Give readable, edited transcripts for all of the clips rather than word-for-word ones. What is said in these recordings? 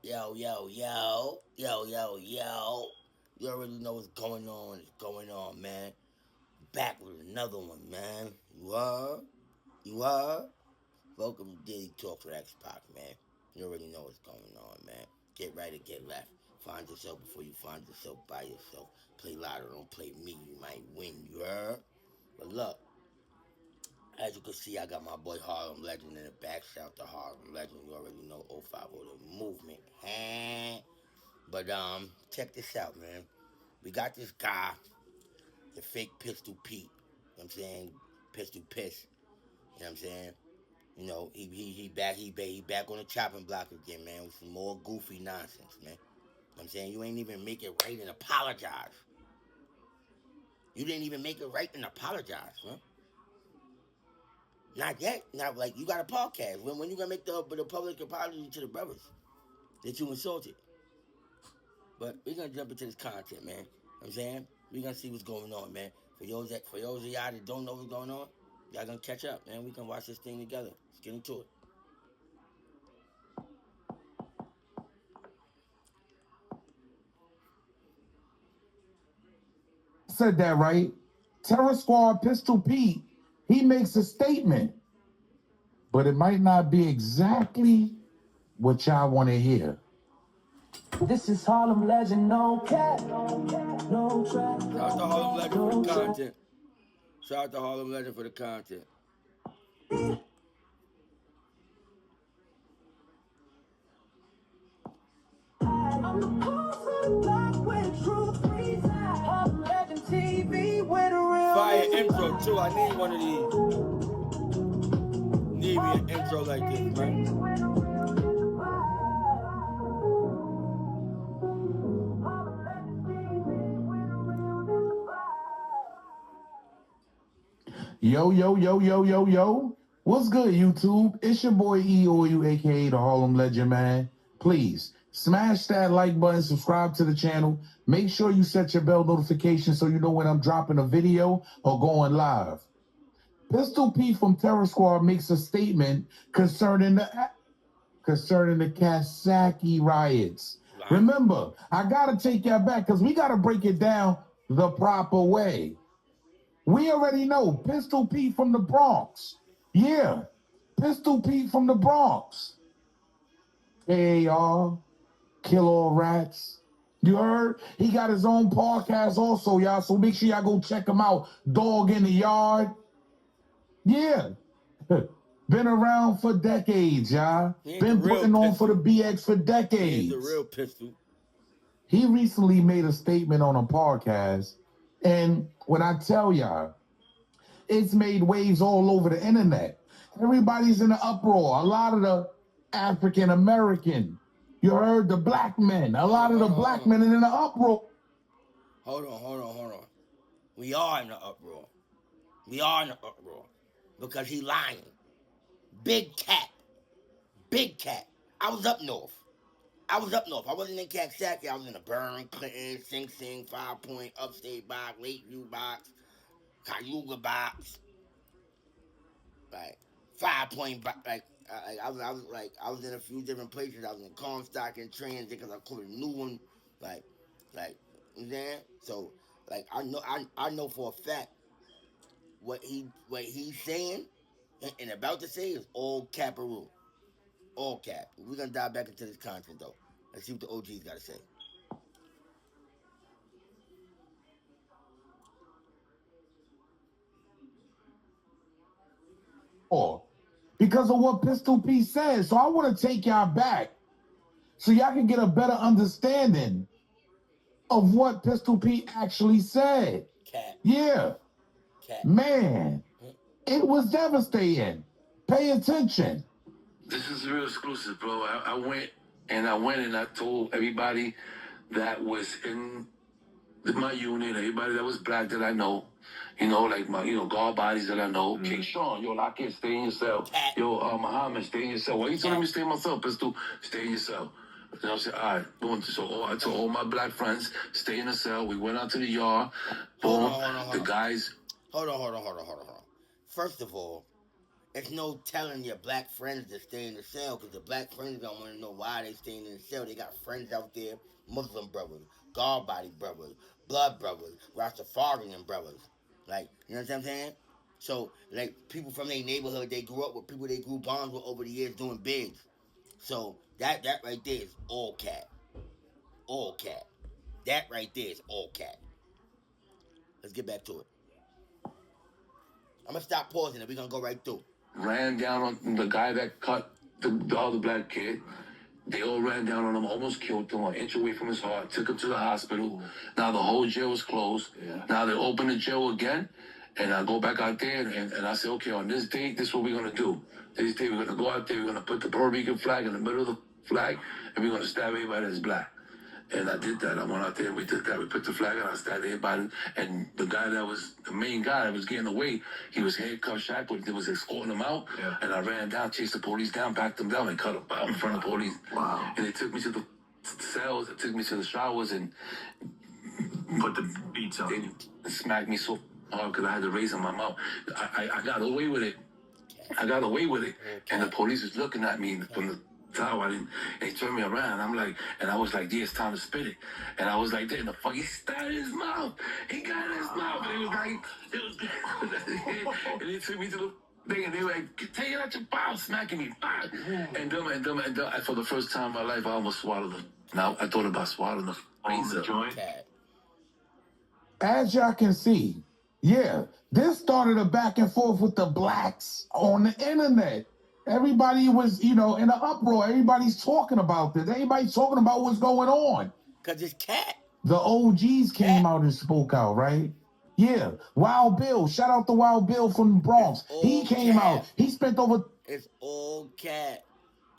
Yo, yo, yo, yo, yo, yo. You already know what's going on. It's going on, man. Back with another one, man. You are? You are? Welcome to Daily Talk for X-Pac, man. You already know what's going on, man. Get right or get left. Find yourself before you find yourself by yourself. Play lotto, don't play me. You might win, you heard? But look, as you can see, I got my boy Harlem Legend in the back. Shout out to Harlem Legend. You already know 050 the movement. But check this out, man. We got this guy, the fake Pistol Pete. You know what I'm saying? Pistol Piss. You know what I'm saying? You know, he back on the chopping block again, man, with some more goofy nonsense, man. You know what I'm saying? You ain't even make it right and apologize. You didn't even make it right and apologize, man. Not yet. Not like you got a podcast. When you gonna make the public apology to the brothers that you insulted? But we're gonna jump into this content, man. You know what I'm saying? We're gonna see what's going on, man. For those of y'all that don't know what's going on, y'all gonna catch up, man. We can watch this thing together. Let's get into it. Said that right. Terror Squad Pistol Pete, he makes a statement, but it might not be exactly what y'all want to hear. This is Harlem Legend, no cap, no track. Shout out to Harlem Legend for the content. Shout out to Harlem Legend for the content. I'm the boss of the block with truth resides. Harlem Legend TV with a real Fire intro too. I need one of these. Need me an intro like this, man. Yo, yo, yo, yo, yo, yo. What's good, YouTube? It's your boy EOU, aka the Harlem Legend, man. Please smash that like button, subscribe to the channel. Make sure you set your bell notification so you know when I'm dropping a video or going live. Pistol Pete from Terror Squad makes a statement concerning the Kasaki riots. Right. Remember, I gotta take that back because we gotta break it down the proper way. We already know Pistol Pete from the Bronx. Yeah, Pistol Pete from the Bronx. AAR, Kill All Rats. You heard? He got his own podcast also, y'all, so make sure y'all go check him out. Dog in the Yard. Yeah. Been around for decades, y'all. Been putting on for the BX for decades. He's the real Pistol. He recently made a statement on a podcast, and when I tell y'all, it's made waves all over the internet. Everybody's in an uproar. A lot of the African American, you heard the black men, a lot of the black men are in an uproar. Hold on. We are in the uproar. We are in the uproar. Because he lying. Big cat. Big cat. I was up north. I wasn't in Kaksaki. I was in the Burn, Clinton, Sing Sing, 5 Point, Upstate box, Lakeview box, Cayuga box. Like 5 Point box. I was in a few different places. I was in Comstock and Transit because I caught a new one. Like, you know what I'm saying? So, like, I know for a fact what he's saying and about to say is all caparoo. All cap. We're gonna dive back into this content though. Let's see what the OG's gotta say. Because of what Pistol Pete says. So I want to take y'all back so y'all can get a better understanding of what Pistol Pete actually said. Cat. Yeah. Cat. Man, it was devastating. Pay attention. This is real exclusive, bro. I went and I told everybody that was in my unit, everybody that was black that I know, like my, guard bodies that I know. King Sean, yo, lock in, stay in your cell. Yo, Muhammad, stay in your cell. Why you telling me to stay in my cell, Pistol? Stay in your cell. You know what I'm saying? All right, boom. So I told all my black friends, stay in the cell. We went out to the yard. Boom. Hold on. The guys. Hold on. First of all, it's no telling your black friends to stay in the cell because the black friends don't want to know why they staying in the cell. They got friends out there, Muslim brothers, God body brothers, blood brothers, Rastafarian brothers. Like, you know what I'm saying? So, like, people from their neighborhood, they grew up with people they grew bonds with over the years doing bigs. So, that right there is all cat. All cat. That right there is all cat. Let's get back to it. I'm going to stop pausing and we're going to go right through. Ran down on the guy that cut the other black kid. They all ran down on him, almost killed him, an inch away from his heart, took him to the hospital. Now the whole jail was closed. Yeah. Now they open the jail again, and I go back out there, and I say, okay, on this date, this is what we're going to do. This day, we're going to go out there, we're going to put the Puerto Rican flag in the middle of the flag, and we're going to stab everybody that's black. And I did that. I went out there and we did that. We put the flag on, I stabbed everybody. And the guy that was, the main guy that was getting away, he was handcuffed, shackled. They was escorting him out. Yeah. And I ran down, chased the police down, backed them down, and cut him out in front of the police. Wow. And they took me to the cells, they took me to the showers, and put the beats on. They smacked me so hard because I had to raise in my mouth. I got away with it. I got away with it. And the police was looking at me from the tower, and they turned me around. I'm like, and I was like, yeah, it's time to spit it. And I was like, then the fuck, he stabbed his mouth. He got in his mouth. And it was like, and they took me to the thing, and they were like, take it out your mouth, smacking me. And for the first time in my life, I almost swallowed it. Now I thought about swallowing the joint. As y'all can see, yeah, this started a back and forth with the blacks on the internet. Everybody was, in an uproar. Everybody's talking about this. Everybody's talking about what's going on. Because it's cat. The OGs came out and spoke out, right? Yeah. Wild Bill. Shout out to Wild Bill from the Bronx. He came out. He spent over... It's all cat.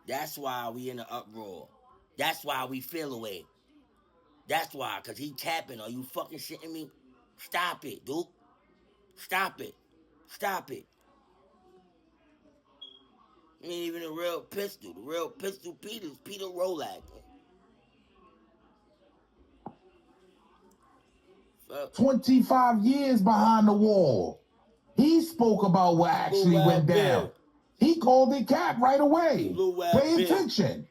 That's why we in the uproar. That's why we feel away. That's why. Because he capping. Are you fucking shitting me? Stop it, dude. Stop it. Stop it. I mean, even the real pistol Peter Rolak. 25 years behind the wall. He spoke about what actually went down. He called it cap right away. Pay attention.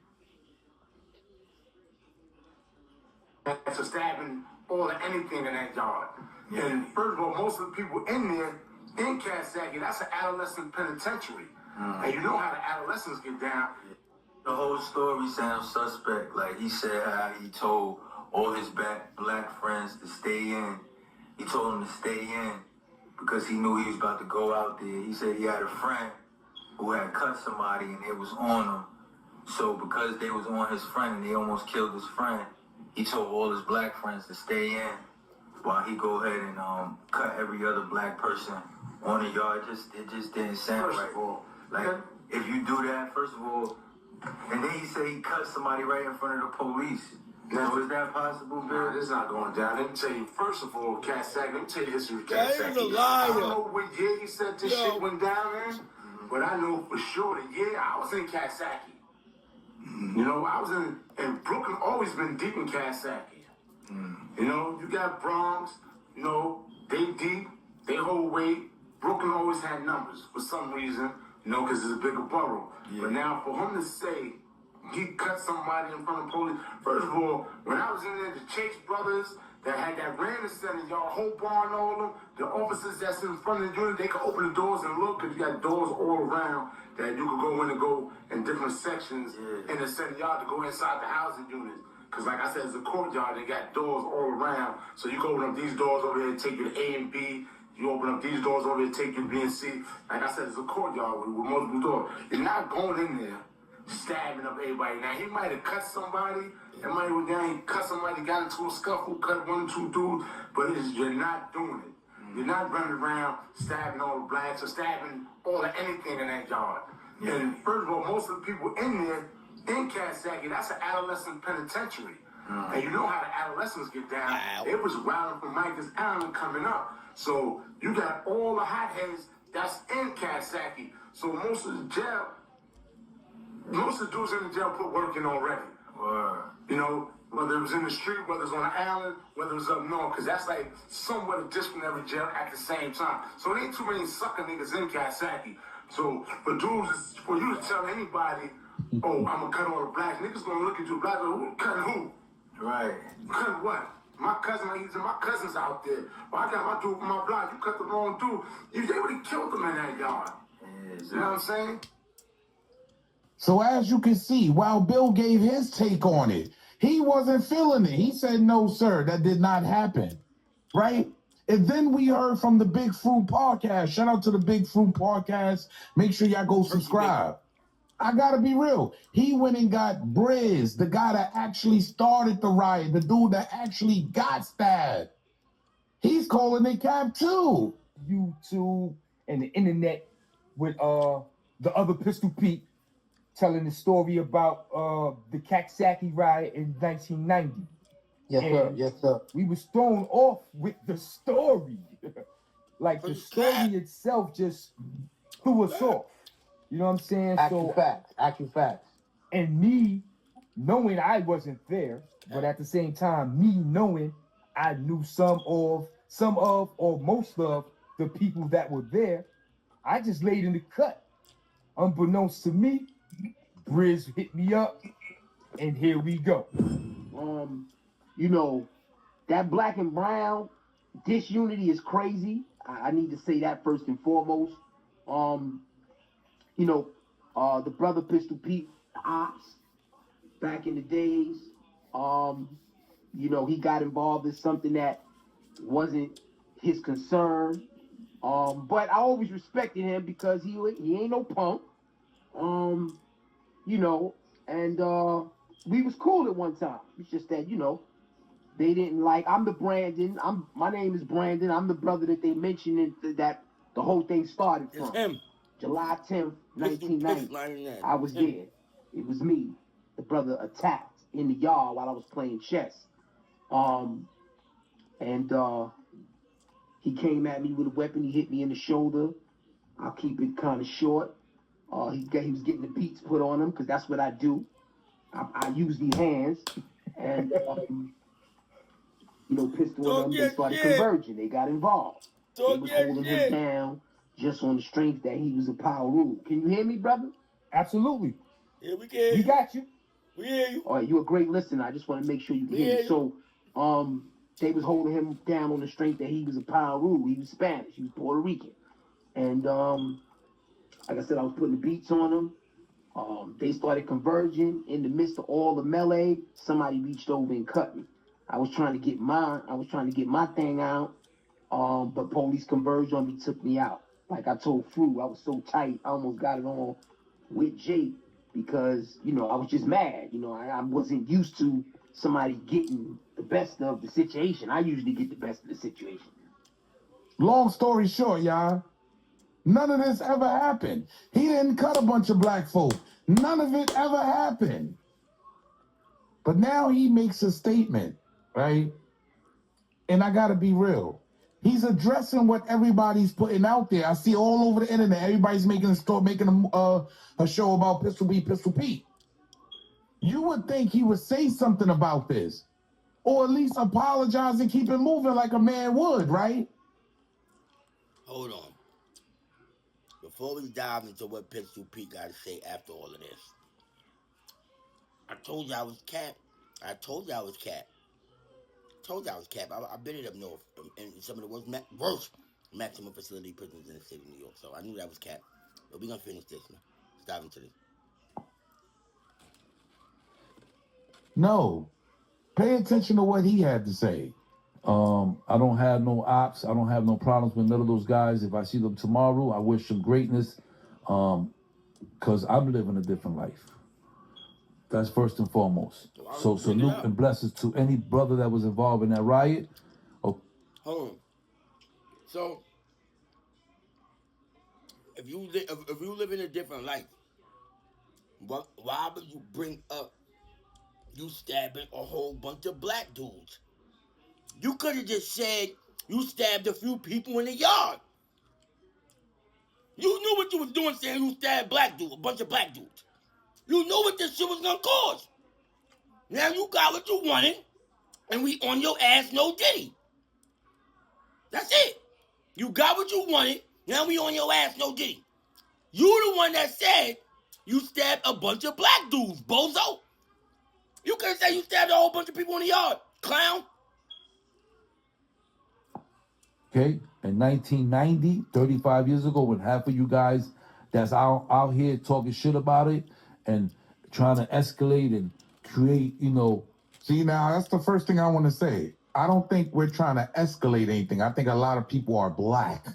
That's a stabbing all or anything in that yard. And first of all, most of the people in there, in Coxsackie, that's an adolescent penitentiary. And you know how the adolescents get down. The whole story sounds suspect. Like, he said how he told all his black friends to stay in. He told them to stay in because he knew he was about to go out there. He said he had a friend who had cut somebody and it was on him. So because they was on his friend and they almost killed his friend, he told all his black friends to stay in while he go ahead and cut every other black person on the yard. It just didn't sound right. Like, if you do that, first of all, and then he said he cut somebody right in front of the police. Now, is that possible, Bill? Nah, it's not going down. Let me tell you, first of all, Coxsackie, let me tell you the history of Coxsackie. That is a liar. I don't know what year he said this shit went down in, but I know for sure the year I was in Coxsackie. You know, I was in Brooklyn, always been deep in Coxsackie. You know, you got Bronx, they deep, they hold weight. Brooklyn always had numbers for some reason, because it's a bigger borough. Yeah. But now for him to say he cut somebody in front of police, first of all, when I was in there, the Chase brothers that had that random center, y'all, whole barn, all of them, the officers that's in front of the unit, they could open the doors and look, because you got doors all around that you could go in and go in different sections in the center yard to go inside the housing units. Because like I said, it's a courtyard, they got doors all around. So you can open up these doors over here and take you to A and B. You open up these doors over here and take you to B and C. Like I said, it's a courtyard with multiple doors. You're not going in there stabbing up everybody. Now, he might have cut somebody. He might have down, cut somebody, got into a scuffle, cut one or two dudes. But you're not doing it. You're not running around stabbing all the blacks or stabbing all or anything in that yard. Yeah. And first of all, most of the people in there, in Coxsackie, that's an adolescent penitentiary. And you know how the adolescents get down. Wow. It was wilding from Rikers Island coming up. So you got all the hotheads that's in Coxsackie. So most of the dudes in the jail put work in already. Whether it was in the street, whether it was on the island, whether it was up north, because that's like somewhat a disciplinary jail at the same time. So it ain't too many sucker niggas in Coxsackie. So for you to tell anybody, oh, I'm gonna cut all the blacks, niggas gonna look at you black, who cutting who? Right. Cutting what? My cousins out there. Well, I got my dude from my block. You cut the wrong dude. They would have killed them in that yard. You know what I'm saying? So as you can see, while Bill gave his take on it, he wasn't feeling it. He said, no, sir, that did not happen, right? And then we heard from the Big Fruit Podcast. Shout out to the Big Fruit Podcast. Make sure y'all go subscribe. I gotta be real. He went and got Briz, the guy that actually started the riot, the dude that actually got stabbed. He's calling it cap too. YouTube and the internet with the other Pistol Pete telling the story about the Kaksaki riot in 1990. Yes, sir. Yes, sir. We was thrown off with the story. Like the story itself just threw us off. You know what I'm saying? Actual facts. And me knowing I wasn't there, but at the same time, me knowing I knew some of or most of the people that were there, I just laid in the cut. Unbeknownst to me, Briz hit me up, and here we go. You know, that black and brown disunity is crazy. I need to say that first and foremost. You know, the brother Pistol Pete, the ops, back in the days, you know, he got involved in something that wasn't his concern. But I always respected him because he ain't no punk. You know, and we was cool at one time. It's just that, you know, they didn't like, I'm the Brandon. My name is Brandon. I'm the brother that they mentioned that the whole thing started from. It's him. July 10th, 1990. I was there. It was me. The brother attacked in the yard while I was playing chess. And he came at me with a weapon. He hit me in the shoulder. I'll keep it kind of short. He was getting the beats put on him because that's what I do. I use these hands. And, you know, Pistol and them, they started converging. They got involved. They was holding him down just on the strength that he was a power rule. Can you hear me, brother? Absolutely. Yeah, we can. We got you. We hear you. All right, you're a great listener. I just want to make sure you can hear me. So, they was holding him down on the strength that he was a power rule. He was Spanish. He was Puerto Rican. And, like I said, I was putting the beats on him. They started converging. In the midst of all the melee, somebody reached over and cut me. I was trying to get my thing out. But police converged on me, took me out. Like I told Fru, I was so tight, I almost got it on with Jake because, you know, I was just mad. You know, I wasn't used to somebody getting the best of the situation. I usually get the best of the situation. Long story short, y'all, none of this ever happened. He didn't cut a bunch of black folk. None of it ever happened. But now he makes a statement, right? And I gotta be real. He's addressing what everybody's putting out there. I see all over the internet, everybody's making a show about Pistol Pete. You would think he would say something about this, or at least apologize and keep it moving like a man would, right? Hold on. Before we dive into what Pistol Pete got to say after all of this, I told you I was cap. I've been it up north in some of the worst maximum facility prisons in the city of New York. So I knew that was cap. But we're going to finish this, man. Let's dive into this. No. Pay attention to what he had to say. I don't have no ops. I don't have no problems with none of those guys. If I see them tomorrow, I wish them greatness because I'm living a different life. That's first and foremost. So salute and blessings to any brother that was involved in that riot. Hold on. So, if you live in a different life, why would you bring up you stabbing a whole bunch of black dudes? You could have just said you stabbed a few people in the yard. You knew what you was doing saying you stabbed a bunch of black dudes. You knew what this shit was gonna cause. Now you got what you wanted, and we on your ass no diddy. That's it. You got what you wanted, now we on your ass no diddy. You the one that said you stabbed a bunch of black dudes, bozo. You could say you stabbed a whole bunch of people in the yard, clown. Okay? In 1990, 35 years ago, when half of you guys that's out here talking shit about it and trying to escalate and create, See, now that's the first thing I want to say. I don't think we're trying to escalate anything. I think a lot of people are black.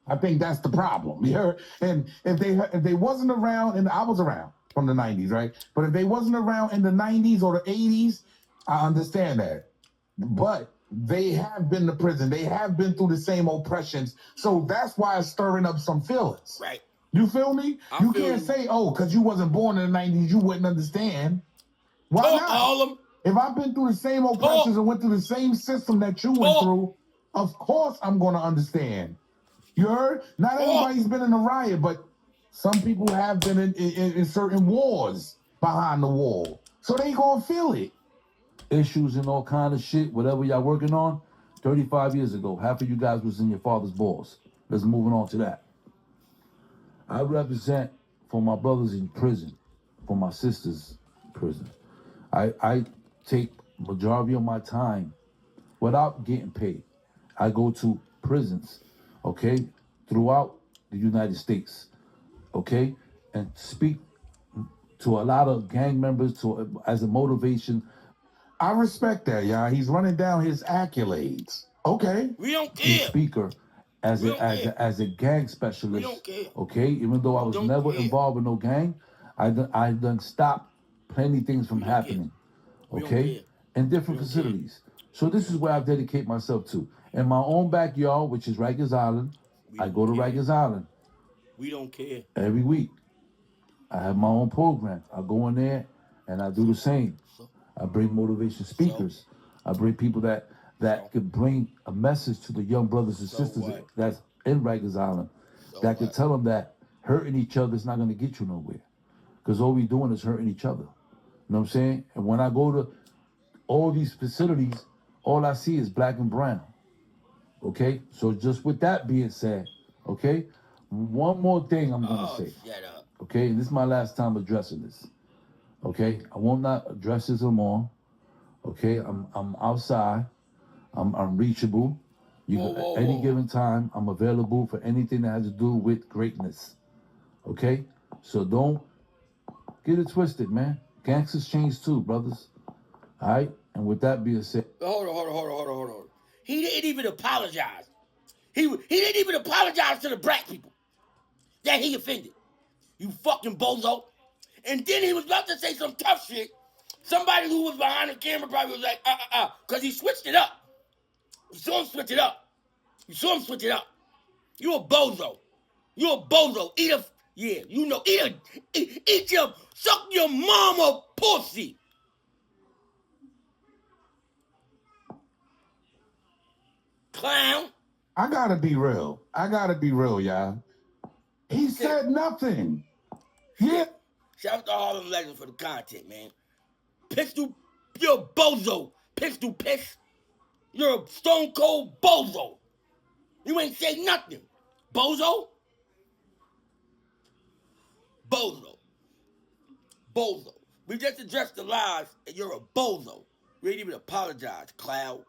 I think that's the problem. You heard? And if they wasn't around, and I was around from the 90s, right? But if they wasn't around in the 90s or the 80s, I understand that. But they have been to prison. They have been through the same oppressions. So that's why it's stirring up some feelings. Right. You feel me? You can't say, oh, because you wasn't born in the 90s, you wouldn't understand. Why not? Harlem. If I've been through the same oppressions and went through the same system that you went through, of course I'm going to understand. You heard? Not everybody's been in a riot, but some people have been in certain wars behind the wall. So they going to feel it. Issues and all kind of shit, whatever y'all working on, 35 years ago, half of you guys was in your father's balls. Let's move on to that. I represent for my brothers in prison, for my sisters in prison. I take majority of my time without getting paid. I go to prisons, okay, throughout the United States, okay, and speak to a lot of gang members as a motivation. I respect that, y'all. He's running down his accolades. Okay. We don't care. Speaker as a gang specialist. We don't care. Okay, even though I was never involved in no gang, I done stopped plenty things from happening. Okay, in different facilities. So this is where I dedicate myself to. In my own backyard, which is Rikers Island, I go to Rikers Island. We don't care. Every week. I have my own program. I go in there and I do the same. I bring motivation speakers. I bring people that could bring a message to the young brothers and sisters that's in Rikers Island that could tell them that hurting each other is not going to get you nowhere. Because all we doing is hurting each other. You know what I'm saying? And when I go to all these facilities, all I see is black and brown. Okay? So just with that being said, okay, one more thing I'm going to say. Shut up. Okay? And this is my last time addressing this. Okay? I will not address this anymore. Okay? I'm outside. I'm reachable. Any given time, I'm available for anything that has to do with greatness. Okay? So don't get it twisted, man. Gangsters change too, brothers. All right? And with that being said... Hold on. He didn't even apologize. He didn't even apologize to the black people that he offended. You fucking bozo. And then he was about to say some tough shit. Somebody who was behind the camera probably was like, because he switched it up. You saw him switch it up. You a bozo. Suck your mama pussy. Clown. I gotta be real, y'all. He said nothing. Yeah. Shout out to Harlem Legends for the content, man. Pistol, you're a bozo. Pistol piss. You're a stone cold bozo. You ain't say nothing. Bozo. We just addressed the lies and you're a bozo. You ain't even apologize, clown.